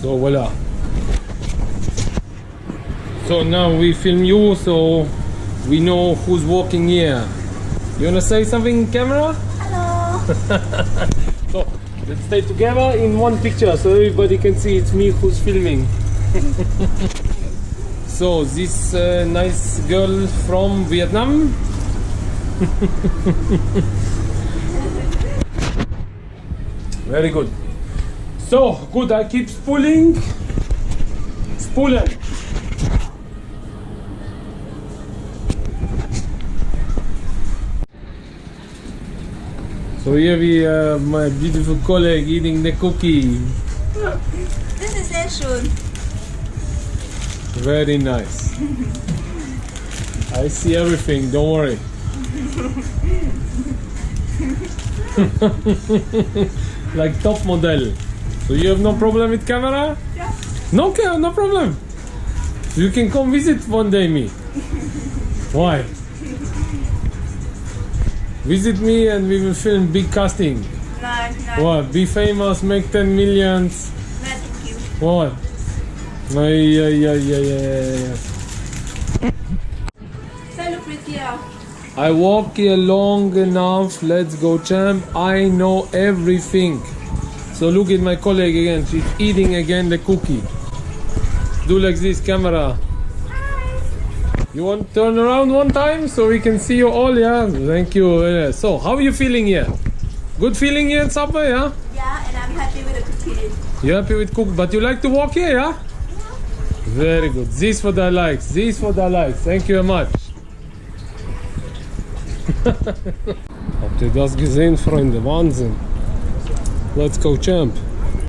So voila. So now we film you, so we know who's walking here. You wanna say something in camera? Hello. So let's stay together in one picture so everybody can see it's me who's filming. So this nice girl from Vietnam. Very good. So good, I keep spooling. Spooling. So here we have my beautiful colleague eating the cookie. This is Leshun. Very nice. I see everything, don't worry. Like top model. So you have no problem with camera? Yeah. No, no problem. You can come visit one day me. Why? Visit me and we will film big casting. No. What? Be famous, make 10 millions. No, thank you. What? Yeah. So look pretty out. I walk here long enough. Let's go, champ. I know everything. So look at my colleague again. She's eating again the cookie. Do like this, camera. You want to turn around one time so we can see you all, yeah? Thank you. So, how are you feeling here? Good feeling here in Subway, yeah? Yeah, and I'm happy with the cookie. You happy with cook? But you like to walk here, yeah? Very good. This what I like. This what I like. Thank you very much. Habt ihr das gesehen, Freunde? Wahnsinn. Let's go, champ.